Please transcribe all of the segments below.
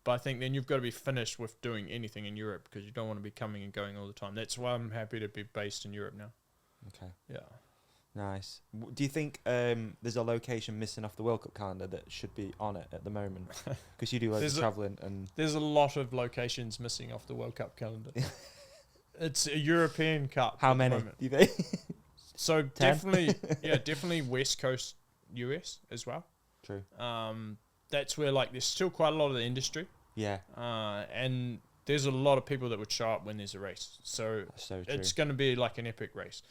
But I think then you've got to be finished with doing anything in Europe because you don't want to be coming and going all the time. That's why I'm happy to be based in Europe now. Okay. Yeah. Nice. Do you think there's a location missing off the World Cup calendar that should be on it at the moment? Because you do loads of travelling and... There's a lot of locations missing off the World Cup calendar. It's a European Cup. How many do you think? So definitely West Coast US as well. True. That's where like there's still quite a lot of the industry. Yeah. And there's a lot of people that would show up when there's a race. So it's going to be like an epic race.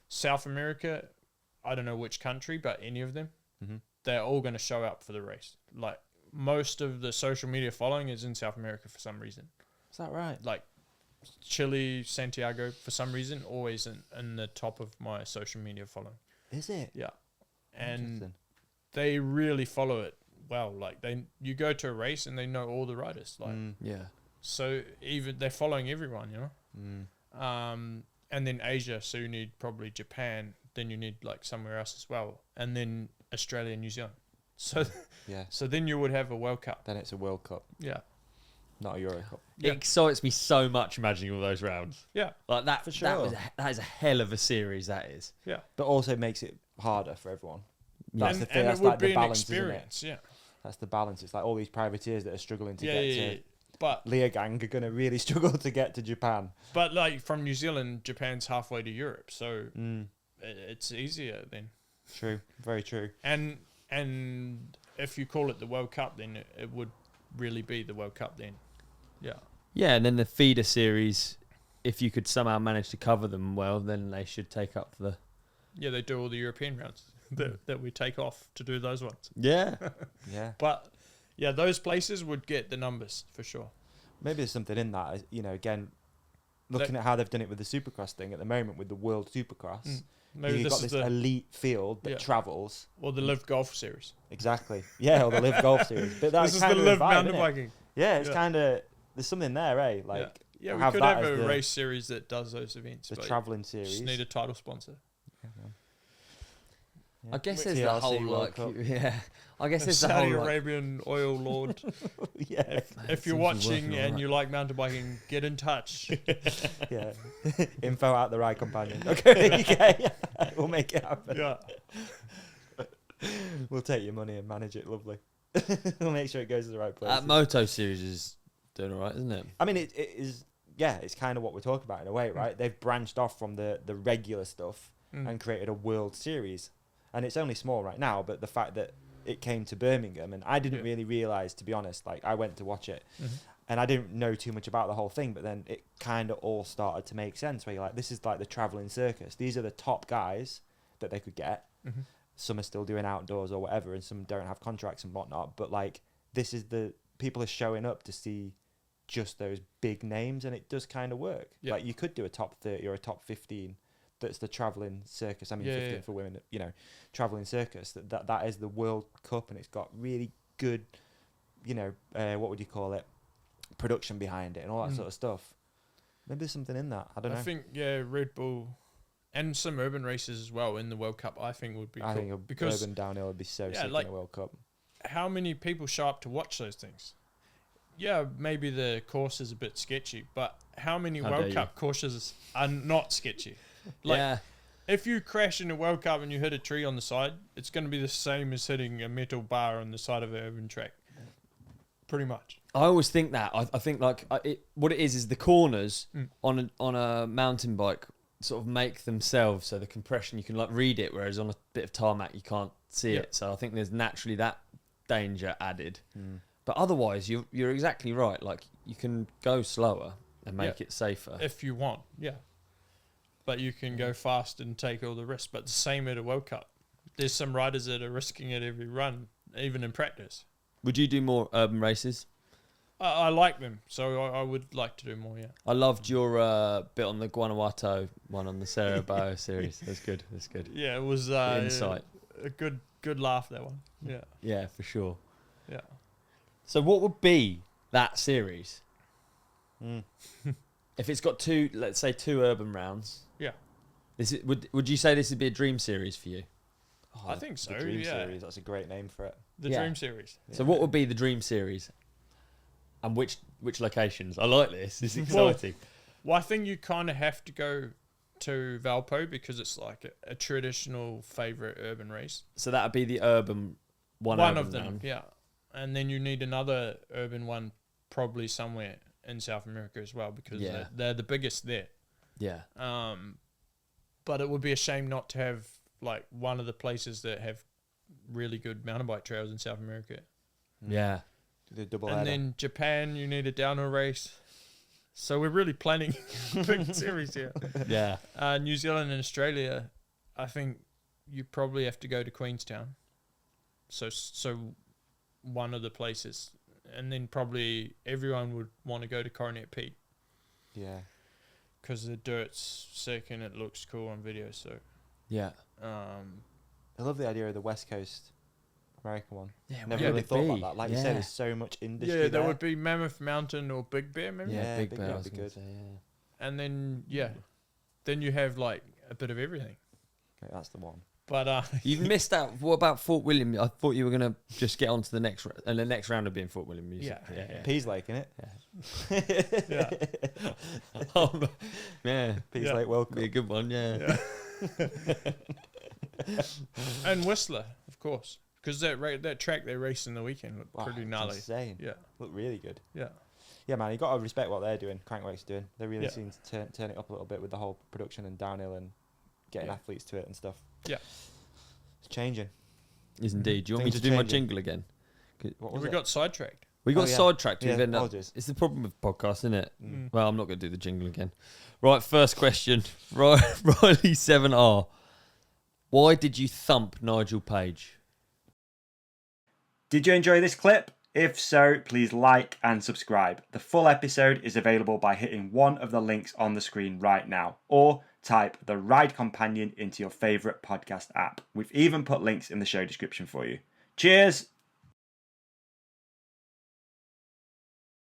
South America, I don't know which country, but any of them, they're all going to show up for the race. Like most of the social media following is in South America for some reason. Is that right? Like Chile, Santiago, for some reason, always in the top of my social media following. Is it? Yeah. And they really follow it well. Like you go to a race and they know all the riders. Like so even they're following everyone, you know. And then Asia, so you need probably Japan, then you need like somewhere else as well, and then Australia and New Zealand. So so then you would have a World Cup. Then it's a World Cup. Yeah. Not a Euro Cup. It excites me so much imagining all those rounds. Yeah. Like that for sure. That is a hell of a series, that is. Yeah. But also makes it harder for everyone. Yeah. That's the thing. And That's it would like be the an balance, experience, isn't it? yeah. That's the balance. It's like all these privateers that are struggling to get to... But Leogang are going to really struggle to get to Japan. But like from New Zealand, Japan's halfway to Europe, so it's easier then. True. Very true. And if you call it the World Cup, then it would really be the World Cup then. Yeah. Yeah, and then the feeder series, if you could somehow manage to cover them well, then they should take up the... Yeah, they do all the European rounds that we take off to do those ones. Yeah. Yeah. But, yeah, those places would get the numbers for sure. Maybe there's something in that, you know, again, looking at how they've done it with the Supercross thing at the moment with the World Supercross. Maybe you've got this elite field that travels. Or the Live Golf Series. Exactly. Yeah, or the Live Golf Series. But that's this is the Live mountain biking. Yeah, it's kind of... There's something there, eh? Like, we could have a race series that does those events. The travelling series. Just need a title sponsor. I guess there's the whole like, I guess there's the Saudi whole Arabian oil lord. If you're watching and you like mountain biking, get in touch. Yeah, info at the Ride Companion. Okay, we'll make it happen. Yeah, we'll take your money and manage it. Lovely. We'll make sure it goes to the right place. Moto series is doing all right, isn't it? I mean, it is. Yeah, it's kind of what we're talking about in a way, right? They've branched off from the regular stuff and created a World Series. And it's only small right now, but the fact that it came to Birmingham, and I didn't really realise, to be honest, like I went to watch it, and I didn't know too much about the whole thing, but then it kind of all started to make sense, where you're like, this is like the travelling circus. These are the top guys that they could get. Some are still doing outdoors or whatever, and some don't have contracts and whatnot, but like, this is the people are showing up to see just those big names, and it does kind of work. Like, you could do a top 30 or a top 15 that's the travelling circus. I mean, 15 for women, you know, travelling circus. That is the World Cup, and it's got really good, you know, what would you call it, production behind it and all that sort of stuff. Maybe there's something in that. I don't know. I think, Red Bull and some urban races as well in the World Cup, I think would be cool. I think because urban downhill would be so sick like, in the World Cup. How many people show up to watch those things? Yeah, maybe the course is a bit sketchy, but how many World Cup courses are not sketchy? Like, if you crash in a World Cup and you hit a tree on the side, it's going to be the same as hitting a metal bar on the side of an urban track. Pretty much. I always think that. I think like what it is the corners on a mountain bike sort of make themselves so the compression you can like read it, whereas on a bit of tarmac you can't see it. So I think there's naturally that danger added. But otherwise, you're exactly right. Like, you can go slower and make it safer if you want. Yeah. But you can go fast and take all the risks. But the same at a World Cup. There's some riders that are risking it every run, even in practice. Would you do more urban races? I like them, so I would like to do more, yeah. I loved your bit on the Guanajuato one on the Cerebao series. That's good. That's good. Yeah, it was insight. A good laugh, that one. Yeah. Yeah, for sure. Yeah. So what would be that series? If it's got let's say two urban rounds. Yeah. Would you say this would be a dream series for you? I think so. The Dream Series, that's a great name for it. The Dream Series. So what would be the Dream Series? And which locations? I like this. This is exciting. Well, I think you kind of have to go to Valpo because it's like a traditional favorite urban race. So that would be the urban one. One urban of them, round. yeah. And then you need another urban one, probably somewhere in South America as well, because they're the biggest there. Yeah. But it would be a shame not to have like one of the places that have really good mountain bike trails in South America. Yeah. The double And header. then Japan, you need a downhill race. So we're really planning big series here. Yeah. New Zealand and Australia, I think you probably have to go to Queenstown. So one of the places. And then probably everyone would want to go to Coronet Peak. Yeah. Because the dirt's sick and it looks cool on video. So Yeah. I love the idea of the West Coast American one. Yeah. Never really thought about that. Like you said, there's so much industry there there. would be Mammoth Mountain or Big Bear, maybe. Yeah, Big Bear would be good. Say, yeah. And then then you have like a bit of everything. Okay, that's the one. But You've missed out. What about Fort William? I thought you were gonna just get on to the next, and the next round would be in Fort William. Yeah. Peas Lake, innit? yeah, Yeah. Peas Lake World Be a Cup. good one. Yeah. and Whistler, of course, because that track they raced in the weekend looked Wow, pretty it's gnarly. insane. Yeah, Look really good. yeah, Yeah, man, you got to respect what they're doing. Crankwork's doing. They really Yeah. seem to turn it up a little bit with the whole production and downhill and getting athletes to it and stuff. Yeah. It's changing. Is indeed. Do you want me Things to are do my changing. jingle again? What was we it? got sidetracked. We got Oh, yeah. sidetracked. Yeah, We've ended up. apologies. It's the problem with podcasts, isn't it? Mm. Well, I'm not going to do the jingle again. Right, first question. Riley 7R. Why did you thump Nigel Page? Did you enjoy this clip? If so, please like and subscribe. The full episode is available by hitting one of the links on the screen right now, or type the Ride Companion into your favourite podcast app. We've even put links in the show description for you. Cheers!